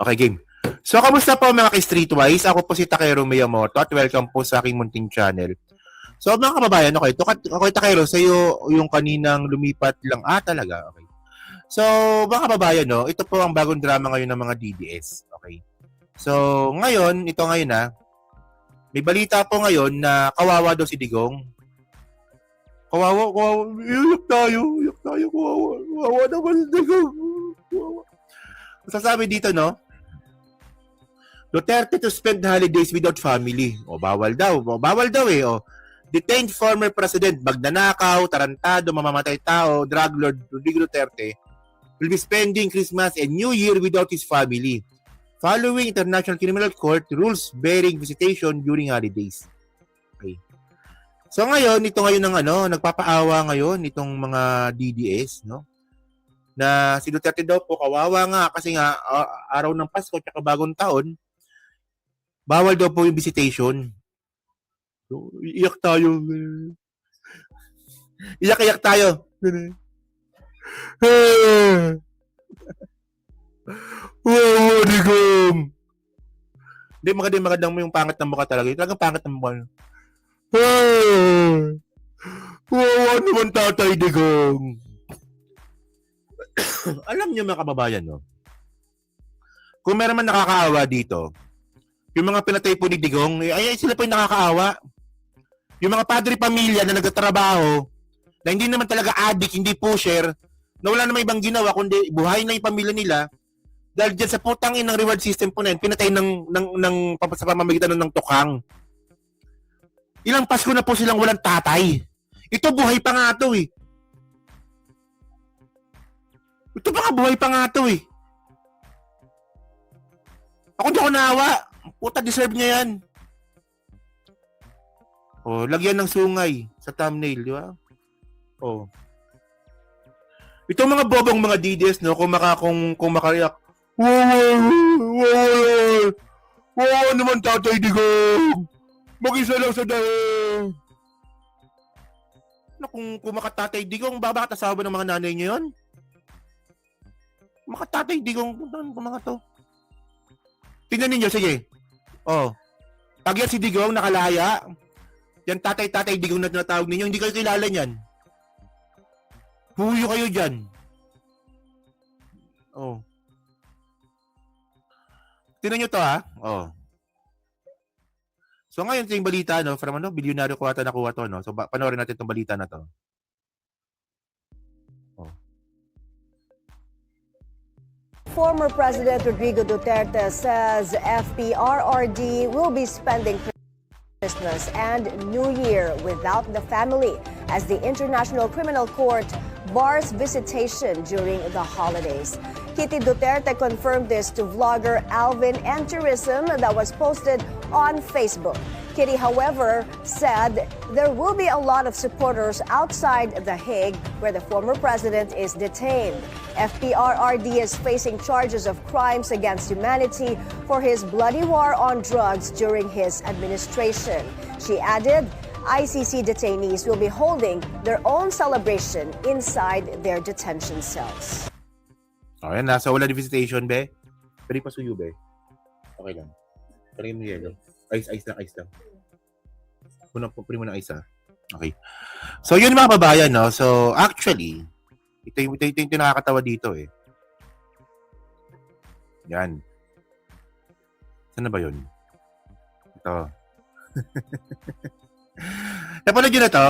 Okay, game. So, kamusta po mga ka-Streetwise? Ako po si Takero Miyamoto at welcome po sa aking munting channel. So, mga kababayan, okay, okay Takero, sa iyo yung kaninang lumipat lang. Talaga, okay. So, mga kababayan, no, ito po ang bagong drama ngayon ng mga DDS. Okay. So, ngayon, may balita po ngayon na kawawa daw si Digong. Kawawa, iyak tayo, kawawa naman si Digong. Kawawa. Sasabi dito, no, Duterte to spend holidays without family. Bawal daw eh. Detained former president, magnanakaw, tarantado, mamamatay tao, drug lord Rodrigo Duterte will be spending Christmas and New Year without his family, following International Criminal Court rules bearing visitation during holidays. Okay. So ngayon, nagpapaawa ngayon itong mga DDS, no? Na si Duterte daw po kawawa nga kasi nga araw ng Pasko at bagong taon, bawal daw po yung visitation. So, iyak tayo. Iyak tayo. Wow, Digong. Hindi, magandang mo yung pangit ng mukha talaga. Talagang pangit ng mukha. Wow, naman Tatay Digong. Alam niyo mga kababayan, no? Kung meron man nakakaawa dito, yung mga pinatay po ni Digong, ay sila po yung nakakaawa. Yung mga padre pamilya na nagtatrabaho, na hindi naman talaga addict, hindi pusher, na wala namang ibang ginawa, kundi buhay na yung pamilya nila, dahil dyan sa putang ng reward system po na yun, pinatay sa pamamagitan ng tukang. Ilang Pasko na po silang walang tatay. Ito buhay pa nga to eh. Ito pa nga buhay pa nga to eh. Ako di ako naawa. Puta, deserve niya yan. Lagyan ng sungay sa thumbnail, di ba? Ito mga bobong mga DDS, no, kung makariyak. Wow, naman Tatay Digong. Mag-isa lang sa dahil. Kung makatatay Digong, bakit asawa ng mga nanay niyo yun? Makatatay Digong, kung mga to. Tingnan ninyo, sige. Pag yan si Digong nakalaya, yan Tatay Digong na tinatawag ninyo, hindi kayo kilala niyan. Puyo kayo dyan. Tingnan nyo to, ha? So ngayon ito yung balita, no, from bilyonaryo ko ata nakuha to, no. So panoorin natin itong balita na to. Former President Rodrigo Duterte says FPRRD will be spending Christmas and New Year without the family as the International Criminal Court bars visitation during the holidays. Kitty Duterte confirmed this to vlogger Alvin and Tourism that was posted on Facebook. Kitty, however, said there will be a lot of supporters outside The Hague where the former president is detained. FPRRD is facing charges of crimes against humanity for his bloody war on drugs during his administration. She added, ICC detainees will be holding their own celebration inside their detention cells. Ayan, nasa wala di visitation, be. Pwede pa suyo, be. Okay lang. Pwede mo yelo. Ice lang. Pwede mo ng ice, ha? Okay. So, yun mga babayan, no? So, actually, ito yung nakakatawa dito, eh. Yan. Saan na ba yun? Ito. Napanood nyo na to?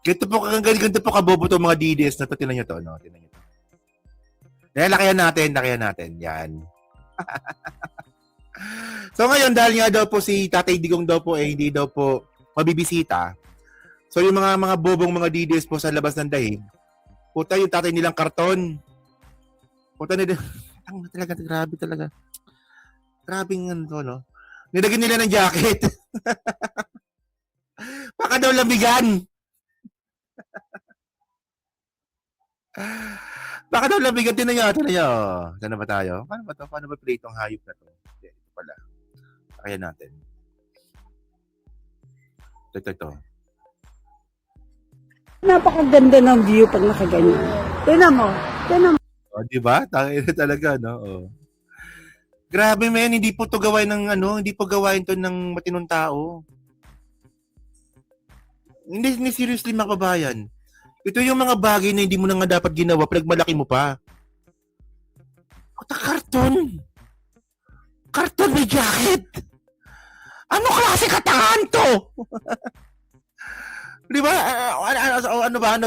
Ganito po kabobo itong mga DDS na to. Tinan nyo to, no? Tinan nyo to. Lakayan natin. Yan. So ngayon, dahil nga daw po si Tatay Digong daw po hindi daw po mabibisita. So yung mga bobong mga DDS po sa labas ng dahig, puta yung tatay nilang karton. Puta nila, talaga, grabe talaga. Grabe nga to, no? Nilagyan nila ng jacket. Baka daw lamigan. Baka daw lamigan. Tinan nyo. Saan na ba tayo? Paano ba play itong hayop na to? Ito pala. Kaya natin. Ito. Napakaganda ng view pag nakaganyan. Tingnan mo. O, di ba? Tangina talaga, no? O. Grabe, men. Hindi po to gawain ng ano, hindi po gawain to ng matinong tao. Hindi seriously mga kababayan. Ito yung mga bagay na hindi mo na nga dapat ginawa, pinagmalaki mo pa. Puta, karton. Karton may jacket. Ano klase katangahan to? Di ba? Ano bang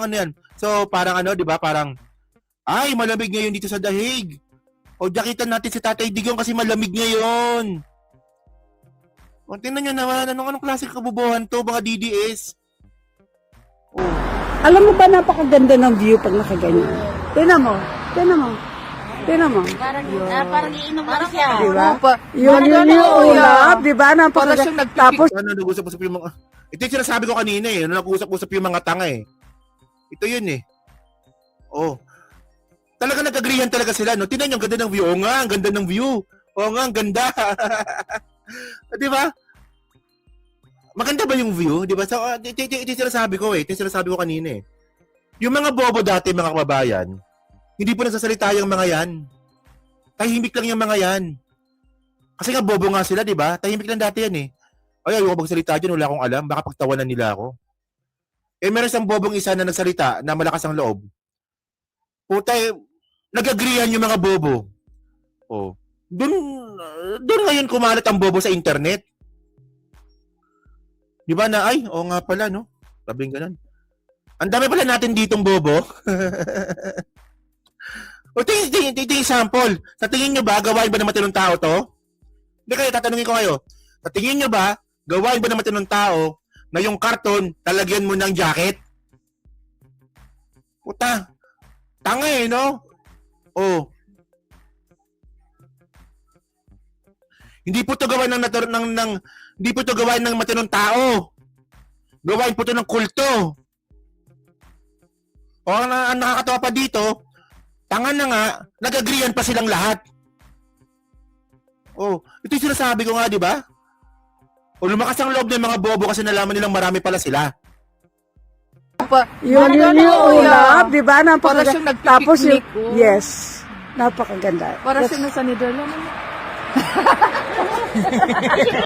ano yan? So, parang ano, di ba? Parang, ay, malamig ngayon dito sa dahig. O, jakitan natin si Tatay Digong kasi malamig ngayon. O, tingnan nyo naman, anong klase kabubuhan to, mga DDS? Alam mo ba, napakaganda ng view pag nakaganyan. Tingnan mo. Parang iinom lang siya. Di ba? Parang Yun yung ulap, di ba? Napakaganda. Tapos, Ano, nag-usap-usap yung mga... Ito yung sinasabi ko kanina eh, nung nag-usap-usap yung mga tanga eh. Ito yun eh. Oh. Talaga nag-agreehan talaga sila, no? Tingnan nyo, ang ganda ng view. Oo nga, ang ganda ng view. Oo nga, ang ganda. Di ba? Maganda ba yung view? Di ba? So, ito yung sinasabi ko eh. Ito yung sinasabi ko kanina eh. Yung mga bobo dati, mga kababayan, hindi po nagsasalita yung mga yan. Tahimik lang yung mga yan. Kasi nga bobo nga sila, di ba? Tahimik lang dati yan eh. Ay, ayoko magsalita dyan, wala akong alam. Baka pagtawanan nila ako. Eh, meron isang bobong isa na nagsalita na malakas ang loob. Puta, nag-agreehan yung mga bobo. Oh. Doon ngayon kumalat ang bobo sa internet. Di ba na, ay, oo nga pala, no? Sabing ganun. Ang dami pala natin ditong bobo. O, tingin sample. Sa tingin nyo ba, gawain ba ng matinong tao to? Hindi kayo, tatanungin ko kayo. Sa tingin nyo ba, gawain ba ng matinong tao na yung karton, talagyan mo ng jacket? Puta. Tanga eh, no? Oh. Hindi po to gawain hindi po to gawain ng matinong tao. Gawain po to ng kulto. O ang nakakatawa pa dito, tanga na nga, nag-agreean pa silang lahat. Oh, ito yung sinasabi ko nga, di ba? O lumakas ang loob ng mga bobo kasi nalaman nilang marami pala sila. yun yung ulap, di ba? Napakaganda. Tapos yung, yes, napakaganda. Para siya nasa Netherlands.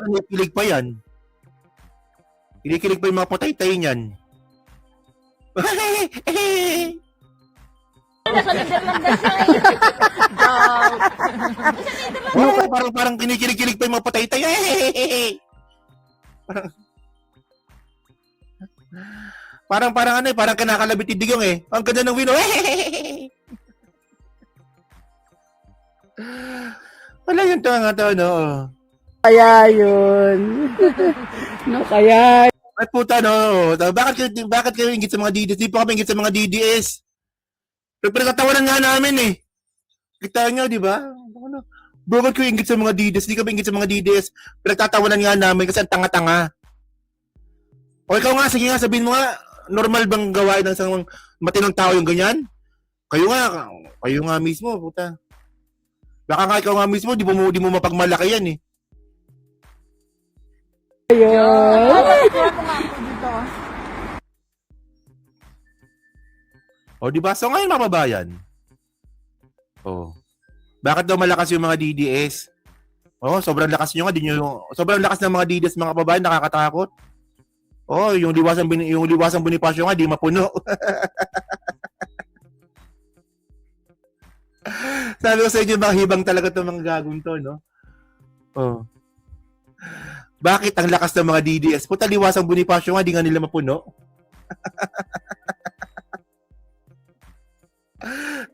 Kinikilig pa yan. Kinikilig pa yung mga potay-tay niyan. Nasa Netherlands siya. Oh, parang kinikilig-kilig pa yung mga potay-tay. Parang ano eh, parang kinakalabit yung digong eh. Ang ganda ng wino. Wala yung tanga to, no? Kaya yun. No, kaya. At puta, no? Bakit kayo ingit sa mga DDS? Di pa kami ingit sa mga DDS. Pinagtatawanan nga namin eh. Kita nyo, di ba? Bakit kayo ingit sa mga DDS? Di kami ingit sa mga DDS. Pinagtatawanan nga namin kasi ang tanga-tanga. O ikaw nga, sige nga, sabihin mo nga, normal bang gawain ng isang matinong tao yung ganyan? Kayo nga mismo, puta. Baka nga ikaw nga mismo, di mo mapagmalaki yan eh. O, di ba? So ngayon, mababayan. O. Bakit daw malakas yung mga DDS? O, sobrang lakas nyo nga. Sobrang lakas ng mga DDS, mga kababayan, nakakatakot. O, yung liwasang Bonifacio nga, di mapuno. Sabi ko sa inyo, mga hibang talaga itong mga gagong to, no? O. Bakit ang lakas ng mga DDS? Puta, liwasang Bonifacio nga, di nga nila mapuno.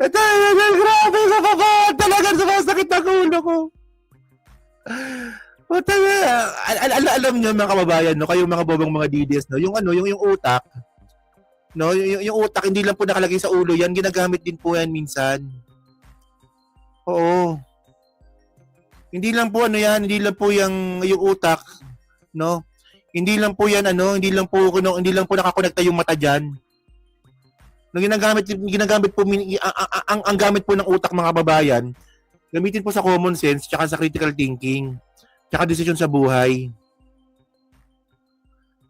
Grabe sa baba! Talagang sumasakit ang ulo ko. Puta, alam niyo mga kababayan, no, kayong mga bobong mga DDS, no, yung utak, no, yung utak hindi lang po nakalagay sa ulo yan, ginagamit din po yan minsan. Oo. Hindi lang po hindi lang po yung utak, no. Hindi lang po yan hindi lang po nakakonekta yung mata diyan. Nung ginagamit po ang gamit po ng utak mga kababayan, gamitin po sa common sense tsaka sa critical thinking, tsaka desisyon sa buhay.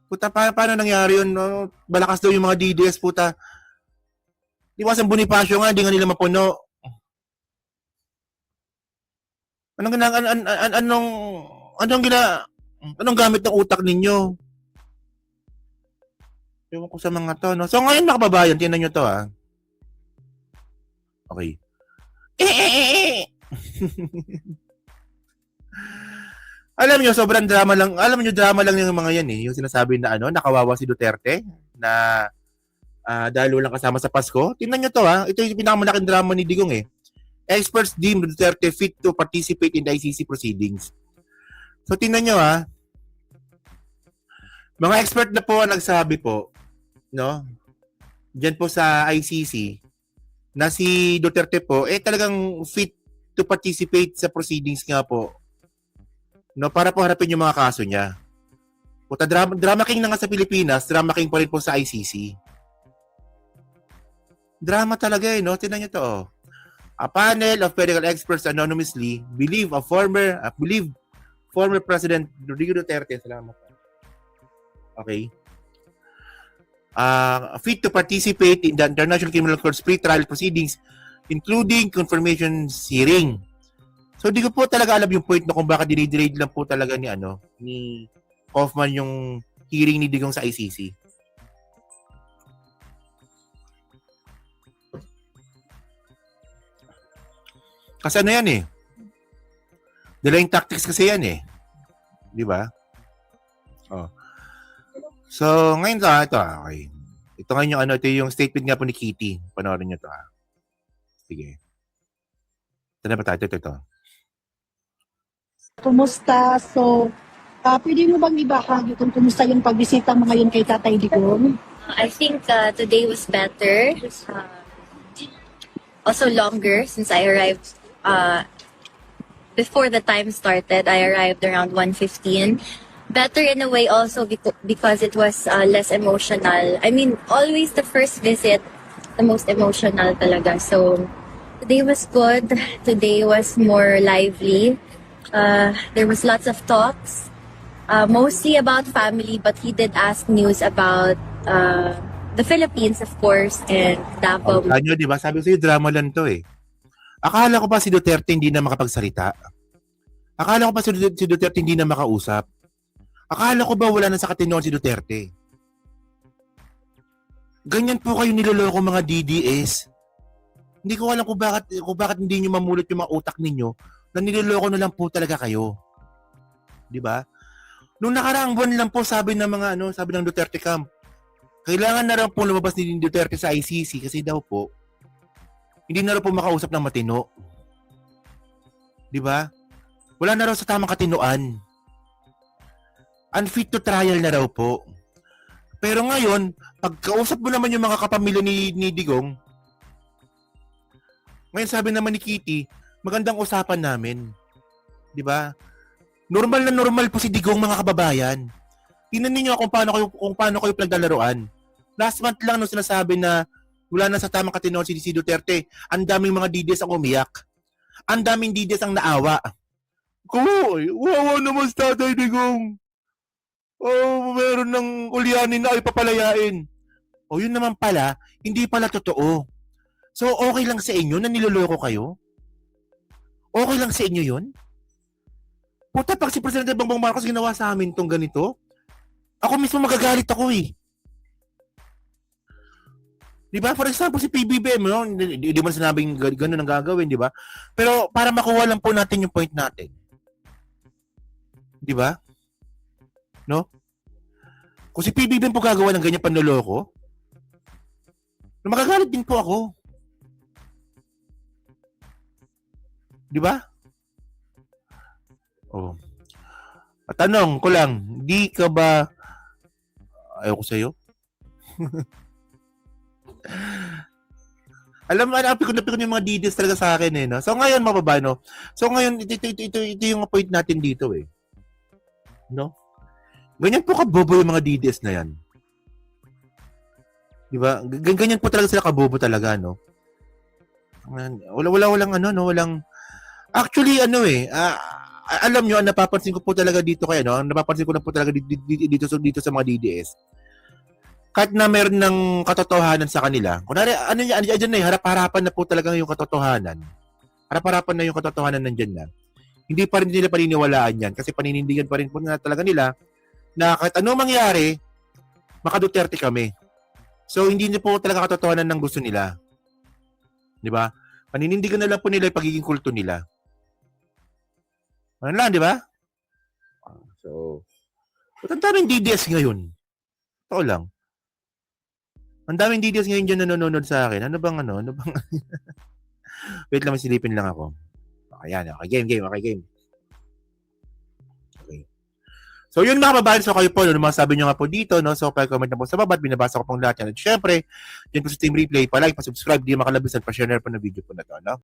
Puta, paano nangyari yun, no? Balakas daw yung mga DDS, puta. Iwasan Bonifacio nga, hindi nga nila mapuno. Anong gamit ng utak ninyo? Ewan ko sa mga to, no? So ngayon mga kababayan, tingnan nyo to, ha? Okay. Alam nyo, sobrang drama lang. Alam nyo, drama lang yung mga yan, eh. Yung sinasabi na, nakawawa si Duterte, na dahil walang kasama sa Pasko. Tingnan nyo to, ha? Ito yung pinakamalaking drama ni Digong, eh. Experts deem Duterte fit to participate in the ICC proceedings. So, tingnan nyo, ha? Mga expert na po ang nagsabi po, no? Diyan po sa ICC, na si Duterte po, talagang fit to participate sa proceedings nga po. No? Para po harapin yung mga kaso niya. Puta, drama king na nga sa Pilipinas, drama king pa rin po sa ICC. Drama talaga no? Tingnan nyo to, oh. A panel of medical experts anonymously believe former President Rodrigo Duterte, salamat. Okay. Fit to participate in the International Criminal Court's pre-trial proceedings, including confirmation hearing. So, di ko po talaga alam yung point na kung bakit dinidelaid lang po talaga ni Kaufman yung hearing ni Digong sa ICC. Kasi yan eh. Delaying tactics kasi yan eh. Di ba? Oh. So, ngayon ito okay. Ito ngayon yung ito yung statement nga po ni Kitty. Panoorin niyo to ha. Sige. Ito na ba tayo? Ito. Kumusta? So, pwede mo bang ibahagi kung kumusta yung pagbisita mo ngayon kay Tatay Digong? I think today was better. Also longer since I arrived before the time started. I arrived around 1:15. Better in a way also because it was less emotional. I mean, always the first visit, the most emotional talaga. So, today was good. Today was more lively. There was lots of talks, mostly about family, but he did ask news about the Philippines, of course, and Davao. Kanyo, di ba? Sabi ko sa'yo, drama lang to eh. Akala ko ba si Duterte hindi na makapagsalita? Akala ko ba si Duterte hindi na makausap? Akala ko ba wala na sa katinoan si Duterte? Ganyan po kayo niloloko mga DDS. Hindi ko alam kung bakit hindi nyo mamulot yung mga utak ninyo na niloloko na lang po talaga kayo. Di ba? Nung nakaraang buwan lang po sabi ng mga sabi ng Duterte camp, kailangan na rin po lumabas ni Duterte sa ICC kasi daw po hindi na rin po makausap ng matino. Di ba? Wala na raw sa tamang katinoan. Unfit to trial na raw po. Pero ngayon, pagkausap mo naman yung mga kapamilya ni Digong, ngayon sabi naman ni Kitty, magandang usapan namin. Di ba? Normal na normal po si Digong mga kababayan. Tingnan niyo kung paano kayo pagdalaruan. Last month lang nung sinasabi na wala na sa tamang katinoan si Duterte, ang daming mga DDS ang umiyak. Ang daming DDS ang naawa. Wawa naman si Tatay Digong. Oh, meron ng ulyanin na ay papalayain. O yun naman pala, hindi pala totoo. So, okay lang sa inyo na niloloko kayo? Okay lang sa inyo yun? Puta, pag si Presidente Bongbong Marcos ginawa sa amin tong ganito, ako mismo magagalit ako eh. Di ba? For example, si PBBM, no? Hindi mo sinabing gano'n ang gagawin, di ba? Pero para makuha lang po natin yung point natin. Di ba? No? Kung si PBBM po gagawa ng ganyan panloloko, magagalit din po ako. Di ba? Oh. At tanong ko lang, di ka ba ayaw ko sa'yo? Alam mo, pikon yung mga DDS talaga sa akin eh, no? So ngayon, mababa, no? So ngayon, ito yung point natin dito eh. No? Ganyan po kabobo yung mga DDS na yan. Di ba? Ganyan po talaga sila kabobo talaga, no? Walang actually, alam nyo, napapansin ko po talaga dito kayo, no? Napapansin ko na po talaga dito sa mga DDS. kahit na meron ng katotohanan sa kanila, kunwari, andyan na harap-harapan na po talaga yung katotohanan. Harap-harapan na yung katotohanan nandyan na. Hindi pa rin nila paniniwalaan yan kasi paninindigan pa rin po na talaga nila na kahit anong mangyari, maka-Duterte kami. So, hindi na po talaga katotohanan ng gusto nila. Di ba? Paninindigan na lang po nila yung pagiging kulto nila. Ano lang, di ba? So, ba't ang daming DDS ngayon? Ito lang. Ang daming DDS ngayon dyan na nanonood sa akin. Ano bang? Wait lang, masilipin lang ako. Ayan, okay, game. Okay. So, yun mga kababayan. So, kayo po, ano mga sabi nyo nga po dito, no? So, comment na po sa baba at binabasa ko pong lahat yan. At syempre, dyan po sa Team Replay, pa-like, pa-subscribe, di makalabisan, pa-share na po ng video po na to, no?